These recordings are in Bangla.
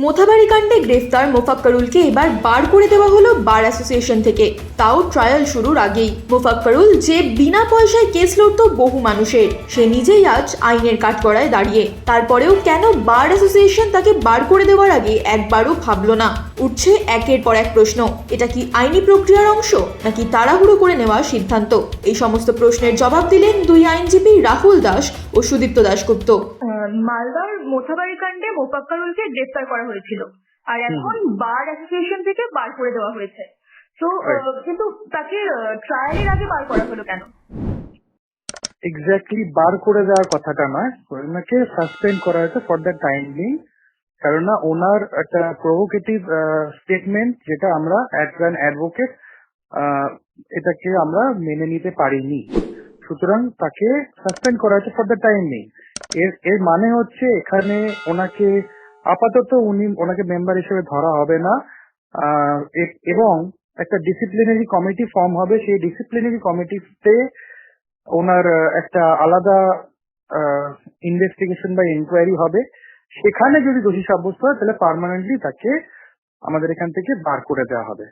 মোথাবাড়ি কাণ্ডে গ্রেফতার মোফাক্কারুলকে এবার বার করে দেওয়া হলো বার অ্যাসোসিয়েশন থেকে, তাও ট্রায়াল শুরুর আগেই। মোফাক্কারুল যে বিনা পয়সায় কেস লড়তো বহু মানুষের, সে নিজেই আজ আইনের কাঠগড়ায় দাঁড়িয়ে। তারপরেও কেন বার অ্যাসোসিয়েশন তাকে বার করে দেওয়ার আগে একবারও ভাবলো না? উঠছে একের পর এক প্রশ্ন। এটা কি আইনি প্রক্রিয়ার অংশ, নাকি তাড়াহুড়ো করে নেওয়া সিদ্ধান্ত? এই সমস্ত প্রশ্নের জবাব দিলেন দুই আইনজীবী রাহুল দাস ও সুদীপ্ত দাশগুপ্ত। মালদার মোথাবাড়ি কাণ্ডে মোফাক্কারুলকে গ্রেফতার করা হয়েছিল, আর এখন বার অ্যাসোসিয়েশন থেকে বার করে দেওয়া হয়েছে। তো কিন্তু তাকে ট্রায়ালের আগে বার করা হলো কেন? এক্স্যাক্টলি বার করে দেওয়ার কথাটা নয়, ওনাকে সাসপেন্ড করা হয়েছে ফর দ্য টাইম বিং। কারণ না, ওনার একটা প্রভোকেটিভ স্টেটমেন্ট, যেটা আমরা অ্যাজ অ্যান অ্যাডভোকেট এটাকে আমরা মেনে নিতে পারিনি, সুতরাং তাকে সাসপেন্ড করা হয়েছে ফর দ্য টাইম বিং। এর মানে হচ্ছে এখানে ওনাকে আপাতত ওনাকে মেম্বার হিসেবে ধরা হবে না, এবং একটা ডিসিপ্লিনারি কমিটি ফর্ম হবে। সেই ডিসিপ্লিনারি কমিটিতে ওনার একটা আলাদা ইনভেস্টিগেশন বা ইনকোয়ারি হবে। সেখানে যদি দোষী সাব্যস্ত হয় তাহলে পার্মানেন্টলি তাকে আমাদের এখান থেকে বার করে দেওয়া হবে।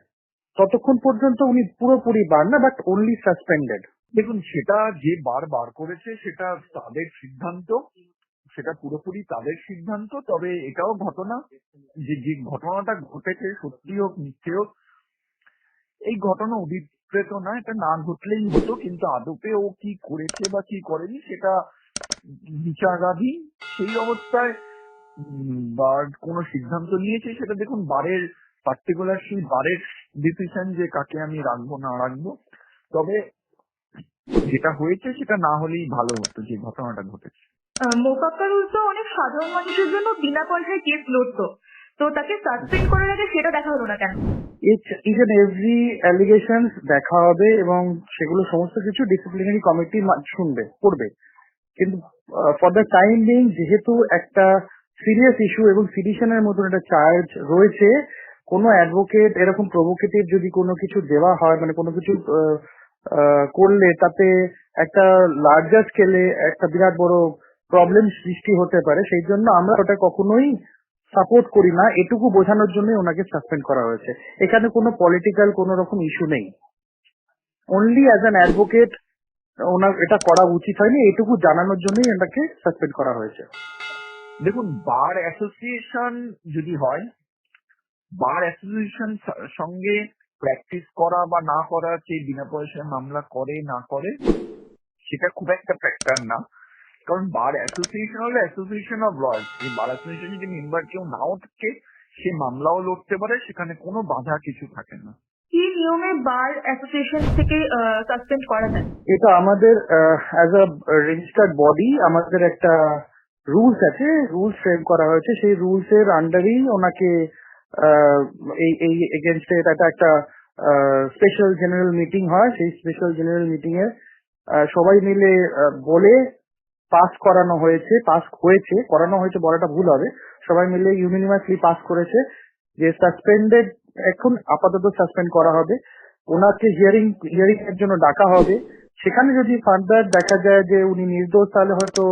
ততক্ষণ পর্যন্ত উনি পুরোপুরি বার না, বাট অনলি সাসপেন্ডেড। দেখুন, সেটা যে বার করেছে সেটা তাদের সিদ্ধান্ত, সেটা পুরোপুরি তাদের সিদ্ধান্ত। তবে এটাও ঘটনা যে ঘটনাটা ঘটেছে, সত্যি হোক মিথ্যে হোক, এই ঘটনা অভিপ্রেত না, এটা না ঘটলেই হতো। কিন্তু আদপে ও কি করেছে বা কি করেনি সেটা বিচারাধীন। সেই অবস্থায় বার কোন সিদ্ধান্ত নিয়েছে, সেটা দেখুন বারের পার্টিকুলার সেই বারের ডিসিশন যে কাকে আমি রাখবো না রাখবো। তবে যেটা হয়েছে সেটা না হলেই ভালো হতো, যে ঘটনাটা ঘটেছে। মোফাক্কারুল তো অনেক সাধারণ মানুষের জন্য বিনা পয়সায় কেস লড়তো, তো তাকে সাসপেন্ড করার আগে সেটা দেখা হলো না কেন? ইচ এন্ড এভরি অ্যালিগেশন দেখা হবে এবং সেগুলো সমস্ত কিছু ডিসিপ্লিনারি কমিটি করবে। কিন্তু ফর দ্য টাইম বিং, যেহেতু একটা সিরিয়াস ইস্যু এবং সিডিশনের মতন একটা চার্জ রয়েছে, কোনো অ্যাডভোকেট এরকম প্রভোকেটিভ যদি কোনো কিছু দেওয়া হয়, মানে কোনো কিছু করলে তাতে একটা লার্জার স্কেলে একটা বিরাট বড় প্রবলেম সৃষ্টি হতে পারে। সেই জন্য আমরা ওটা কখনোই সাপোর্ট করি না। এটুকু বোঝানোর জন্য ওনাকে সাসপেন্ড করা হয়েছে। এখানে কোনো পলিটিক্যাল কোনো রকম ইস্যু নেই। অনলি অ্যাজ অ্যান অ্যাডভোকেট ওনার এটা করা উচিত হয়নি, এটুকু জানানোর জন্যই এটাকে সাসপেন্ড করা হয়েছে। দেখুন, বার অ্যাসোসিয়েশন যদি হয়, বার অ্যাসোসিয়েশন সঙ্গে প্র্যাকটিস করা বা না করা, সেই বিনা পয়সায় মামলা করে না করে, সেটা খুব একটা ফ্যাক্টর না। কারণ বার অ্যাসোসিয়েশন হলো অ্যাসোসিয়েশন অফ লয়ার্স। এই বার অ্যাসোসিয়েশন যদি মেম্বার কেউ নাও থাকে, সে মামলাও লড়তে পারে, সেখানে কোনো বাধা কিছু থাকে না। কি নিয়মে বার অ্যাসোসিয়েশন থেকে সাসপেন্ড করা যায়? এটা আমাদের অ্যাজ আ রেজিস্টার্ড বডি আমাদের একটা রুলস আছে, রুলস ফ্রেম করা হয়েছে। সেই রুলস এর আন্ডারেই ওনাকে এই এগেনস্টে একটা স্পেশাল জেনারেল মিটিং হয়। সেই স্পেশাল জেনারেল মিটিং এ সবাই মিলে বলে পাস করানো হয়েছে, করানো হয়েছে বলাটা ভুল হবে, সবাই মিলে ইউনিভার্সলি পাস করেছে যে সাসপেন্ডেড, এখন আপাতত সাসপেন্ড করা হবে। ওনাকে হিয়ারিং এর জন্য ডাকা হবে। সেখানে যদি ফার্দার দেখা যায় যে উনি নির্দোষ, তাহলে হয়তো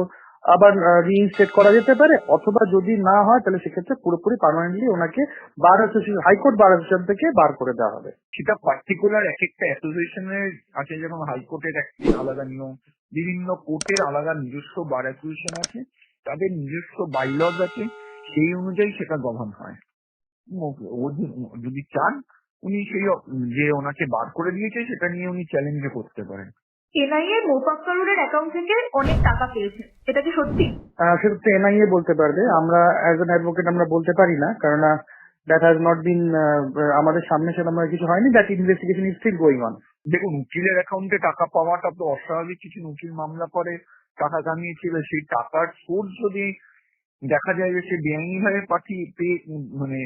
আবার রিইনস্টেট করা যেতে পারে, অথবা যদি না হয় তাহলে সেক্ষেত্রে পুরোপুরি পার্মানেন্টলি ওনাকে bar association, high court bar association থেকে বার করে দেওয়া হবে। সেটা পার্টিকুলার এক একটা অ্যাসোসিয়েশনের আছে, যেমন হাইকোর্টের একটি আলাদা নিয়ম, বিভিন্ন কোর্টের আলাদা নিজস্ব বার অ্যাসোসিয়েশন আছে, তাদের নিজস্ব বাইলজ আছে, সেই অনুযায়ী সেটা গভর্ন হয়। যদি চান উনি সেই যে ওনাকে বার করে দিয়েছে সেটা নিয়ে উনি চ্যালেঞ্জ করতে পারেন। এনআইএ মোফাক্কারুলের অ্যাকাউন্ট থেকে অনেক টাকা পেয়েছে, এটা কি সত্যি? সেটা তো এনআইএ বলতে পারবে, আমরা অ্যাজ অ্যান অ্যাডভোকেট আমরা বলতে পারি না, কারণ দ্যাট হ্যাজ নট বিন আমাদের সামনে, সেটা আমরা কিছু হয়নি। That investigation is still going on. দেখুন, উকিলের অ্যাকাউন্টে টাকা পাওয়াটা তো অস্বাভাবিক কিছু। উকিল মামলা করে টাকা কামিয়েছিল, সেই টাকার সোর্স যদি দেখা যায় যে সে বেআইনি ভাবে মানে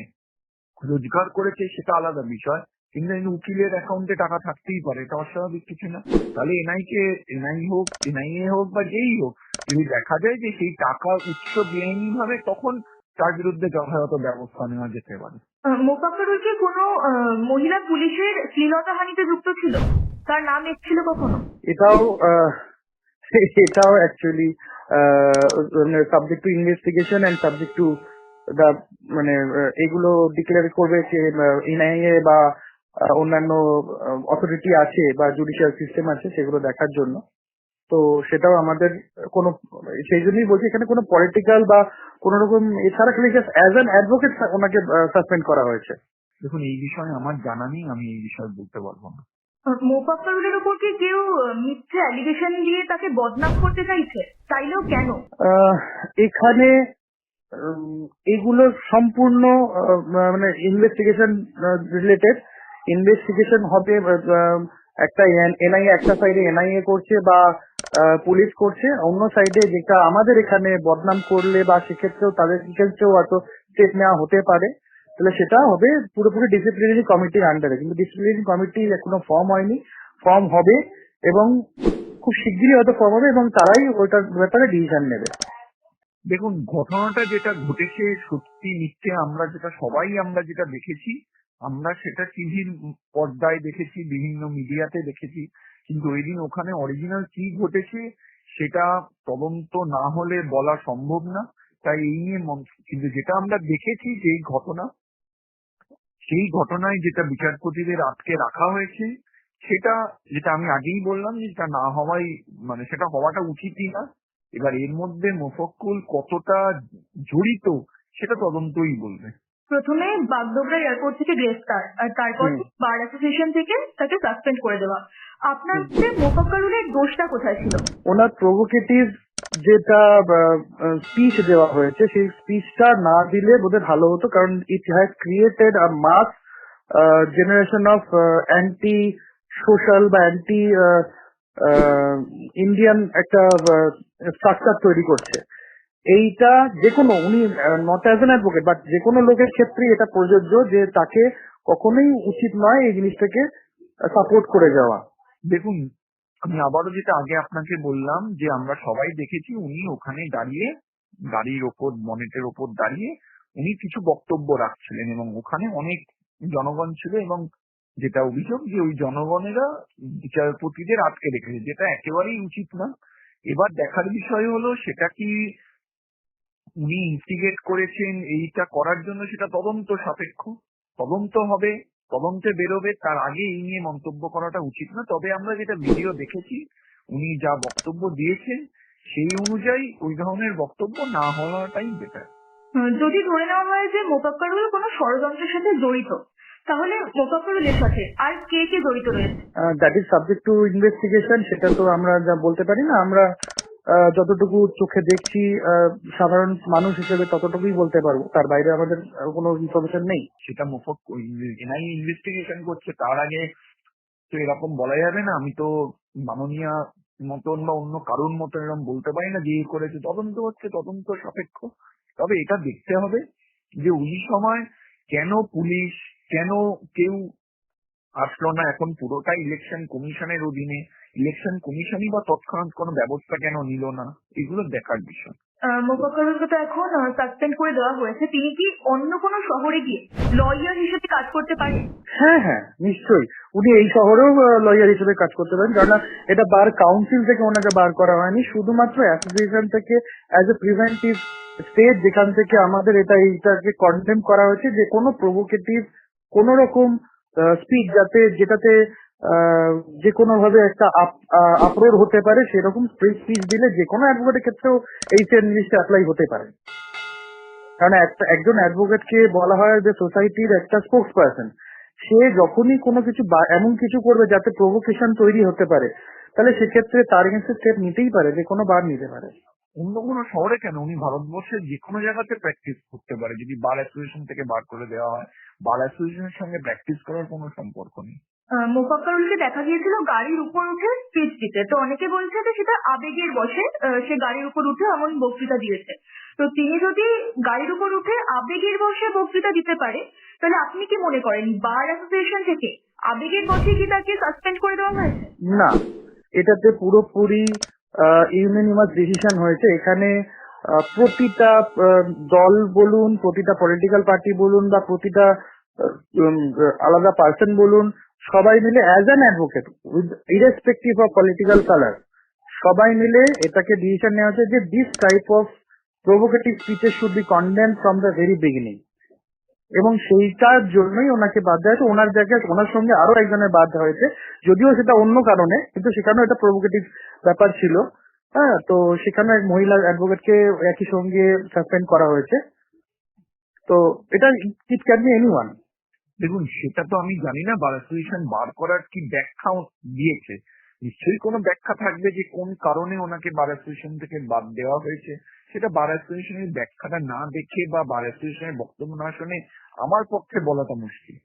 রোজগার করেছে, সেটা আলাদা বিষয়। কিন্তু উকিলের অ্যাকাউন্টে টাকা থাকতেই পারে, এটা অস্বাভাবিক কিছু না। তাহলে এনআইএ হোক বা যেই হোক, যদি দেখা যায় যে সেই টাকার উৎস বেআইনি ভাবে, তখন তার বিরুদ্ধে যথাযথ ব্যবস্থা নেওয়া যেতে পারে। মোফাক্কারুল কি কোনো মহিলা পুলিশের শ্লীলতাহানিতে যুক্ত ছিল? তার নাম এসেছিল কখনো? এটাও actually subject to investigation and subject to মানে এগুলো ডিক্লেয়ার করবে যে এনআইএ বা অন্যান্য অথরিটি আছে বা জুডিশিয়াল সিস্টেম আছে সেগুলো দেখার জন্য। তো সেটাও আমাদের কোনো, সেই জন্যই বলছি এখানে কোনো পলিটিক্যাল বা কোন রকম এছাড়া খালি জাস্ট অ্যাজ অ্যান অ্যাডভোকেট ওনাকে সাসপেন্ড করা হয়েছে। দেখুন, এই বিষয়ে আমার জানা নেই, আমি এই বিষয়ে বলতে পারবো না। মোফাক্কারুলের উপর কি কেউ মিথ্যে অ্যালিগেশন দিয়ে তাকে বদনাম করতে চাইছে? চাইলেও কেন? এখানে এগুলো সম্পূর্ণ মানে ইনভেস্টিগেশন রিলেটেড। ইনভেস্টিগেশন হবে, একটা এনআইএ একটা সাইডে এনআইএ করছে বা পুলিশ করছে, অন্য সাইডে যেটা আমাদের এখানে বদনাম করলে বা সেক্ষেত্রেও তাদের ক্ষেত্রেও হয়তো স্টেপ নেওয়া হতে পারে, তাহলে সেটা হবে পুরোপুরি ডিসিপ্লিনারি কমিটির আন্ডারে। কিন্তু ডিসিপ্লিনারি কমিটি এখনো ফর্ম হয়নি, ফর্ম হবে এবং খুব শিগগিরই হয়তো ফর্ম হবে এবং তারাই ওইটার ব্যাপারে ডিসিশন নেবে। দেখুন, ঘটনাটা যেটা ঘটেছে সত্যি মিথ্যে আমরা যেটা দেখেছি, আমরা সেটা টিভির পর্দায় দেখেছি, বিভিন্ন মিডিয়াতে দেখেছি, কিন্তু ওই দিন ওখানে অরিজিনাল কি ঘটেছে সেটা তদন্ত না হলে বলা সম্ভব না। তাই এই নিয়ে কিন্তু যেটা আমরা দেখেছি সেই ঘটনায় যেটা বিচারপতিদের আটকে রাখা হয়েছে, সেটা যেটা আমি আগেই বললাম যে সেটা না হওয়াই, মানে সেটা হওয়াটা উচিতই না। এবার এর মধ্যে মোফাক্কুল কতটা জড়িত সেটা তদন্তই বলবে। প্রথমে বাগডোগরা এয়ারপোর্ট থেকে গ্রেফতার, আর তারপর বার অ্যাসোসিয়েশন থেকে তাকে সাসপেন্ড করে দেওয়া। আপনার মতে মোফাক্কারুলের দোষটা কোথায় ছিল? ওনার প্রভোকেটিভ যেটা স্পিচ দেওয়া হয়েছে সেই স্পিচটা না দিলে বোধহয় ভালো হতো, কারণ it has created a mass generation of anti social বা অ্যান্টি ইন্ডিয়ান একটা স্ট্রাকচার তৈরি করছে। এইটা যে কোনো, উনি not as an advocate but যে কোনো লোকের ক্ষেত্রেই এটা প্রযোজ্য যে তাকে কখনোই উচিত নয় এই জিনিসটাকে সাপোর্ট করে যাওয়া। দেখুন, আমি আবারও যেটা আগে আপনাকে বললাম যে আমরা সবাই দেখেছি উনি ওখানে দাঁড়িয়ে গাড়ির ওপর বনেটের ওপর দাঁড়িয়ে উনি কিছু বক্তব্য রাখছিলেন এবং ওখানে অনেক জনগণ ছিল এবং যেটা অভিযোগ যে ওই জনগণেরা বিচারপতিদের আটকে রেখেছে, যেটা একেবারেই উচিত না। এবার দেখার বিষয় হলো সেটা কি উনি ইনস্টিগেট করেছেন এইটা করার জন্য, সেটা তদন্ত সাপেক্ষ। তদন্ত হবে, তদন্তে বেরোবে, তার আগে এই নিয়ে মন্তব্য করাটা উচিত না। তবে আমরা যেটা ভিডিও দেখেছি, উনি যা বক্তব্য দিয়েছেন সেই অনুযায়ী ওই ধরনের বক্তব্য না হওয়াটাই বেটার। যদি ধরে নেওয়া হয় যে মোফাক্কারুল কোনো ষড়যন্ত্রের সাথে জড়িত, তাহলে মোফাক্কারুলের সাথে আর কে কে জড়িত রয়েছে? That is subject to investigation. সেটা তো আমরা যা বলতে পারি না। আমরা যতটুকু চোখে দেখছি সাধারণ মানুষ হিসেবে ততটুকুই বলতে পারবো, তার বাইরে আমাদের কোনো ইনফরমেশন নেই। সেটা এনআইএ ইনভেস্টিগেশন করছে, তার আগে তো এরকম বলা যাবে না। আমি তো মাননীয় মতন বা অন্য কারোর মতন এরকম বলতে পারি না যে করেছে। তদন্ত হচ্ছে, তদন্ত সাপেক্ষ। তবে এটা দেখতে হবে যে ওই সময় কেন পুলিশ, কেন কেউ আসলো না। এখন পুরোটা ইলেকশন কমিশনের অধীনে, ইলেকশন কমিশনই বা তৎক্ষণাৎ কোনো ব্যবস্থা কেন নিল না, এগুলো দেখার বিষয়। মোফাক্কারুলকে তো এখন সাসপেন্ড করে দেওয়া হয়েছে, তিনি কি অন্য কোনো শহরে গিয়ে লয়ার হিসেবে কাজ করতে পারেন? হ্যাঁ হ্যাঁ, নিশ্চয়ই উনি এই শহরেও লয়ার হিসেবে কাজ করতে পারেন, কারণ এটা বার কাউন্সিল থেকে ওনাকে বার করা হয়নি, শুধুমাত্র অ্যাসোসিয়েশন থেকে অ্যাজ এ প্রিভেন্টিভ স্টেজ, যেখান থেকে আমাদের এইটাকে কন্ডেম করা হয়েছে যে কোনো প্রভোকেটিভ কোন রকম স্পিচ যেটাতে যে কোনো ভাবে একটা আপ্রোর হতে পারে সেরকম স্পিচ দিলে যে কোনো অ্যাডভোকেটের ক্ষেত্রেও এই সেম জিনিসটা অ্যাপ্লাই হতে পারে। কারণ একজন অ্যাডভোকেটকে বলা হয় যে সোসাইটির একটা স্পোক্স পারসন। সে যখনই কোনো কিছু এমন কিছু করবে যাতে প্রভোকেশন তৈরি হতে পারে, তাহলে সেক্ষেত্রে তার এগেন্সে স্টেপ নিতেই পারে, যে কোনো বার নিতে পারে। অন্য কোনো শহরে কেন, উনি ভারতবর্ষের যে কোনো জায়গাতে প্র্যাকটিস করতে পারে যদি বার অ্যাসোসিয়েশন থেকে বার করে দেওয়া হয়। বার অ্যাসোসিয়েশনের সঙ্গে প্র্যাকটিস করার কোনো সম্পর্ক নেই। মোফাক্কারুলকে দেখা গিয়েছিল গাড়ির উপর উঠে স্পিচ দিতে, তো অনেকে বলছে যে সেটা আবেগের বশে সে গাড়ির উপর উঠে এমন বক্তৃতা দিয়েছে। তো তিনি যদি গাড়ির উপর উঠে আবেগের বশে বক্তৃতা দিতে পারে, তাহলে আপনি কি মনে করেন বার অ্যাসোসিয়েশন থেকে আবেগের বশে কি তাকে সাসপেন্ড করে দেওয়া হয়েছে? না, এটাতে পুরোপুরি ইউনানিমাস ডিসিশন হয়েছে। এখানে প্রতিটা দল বলুন, প্রতিটা পলিটিক্যাল পার্টি বলুন বা প্রতিটা আলাদা পার্সন বলুন, সবাই মিলে as an advocate with irrespective of political colour সবাই মিলে এটাকে ডিসিশন নেওয়া হয়েছে যে this type of provocative speeches should be condemn from the very beginning, এবং সেইটার জন্যই ওনাকে বাদ দেওয়া হয়েছে। ওনার জায়গায় ওনার সঙ্গে আরো একজনের বাদ দেওয়া হয়েছে, যদিও সেটা অন্য কারণে, কিন্তু সেখানেও এটা প্রভোকেটিভ ব্যাপার ছিল। হ্যাঁ, তো সেখানে এক মহিলা অ্যাডভোকেটকে একই সঙ্গে সাসপেন্ড করা হয়েছে। তো এটা ইট ক্যান বি এনিওয়ান। দেখুন, সেটা তো আমি জানি না বার অ্যাসোসিয়েশন বার করার কি ব্যাখ্যা দিয়েছে। নিশ্চয়ই কোনো ব্যাখ্যা থাকবে যে কোন কারণে ওনাকে বার অ্যাসোসিয়েশন থেকে বাদ দেওয়া হয়েছে। সেটা বার অ্যাসোসিয়েশনের ব্যাখ্যাটা না দেখে বা বার অ্যাসোসিয়েশনের বক্তব্য না শুনে আমার পক্ষে বলাটা মুশকিল।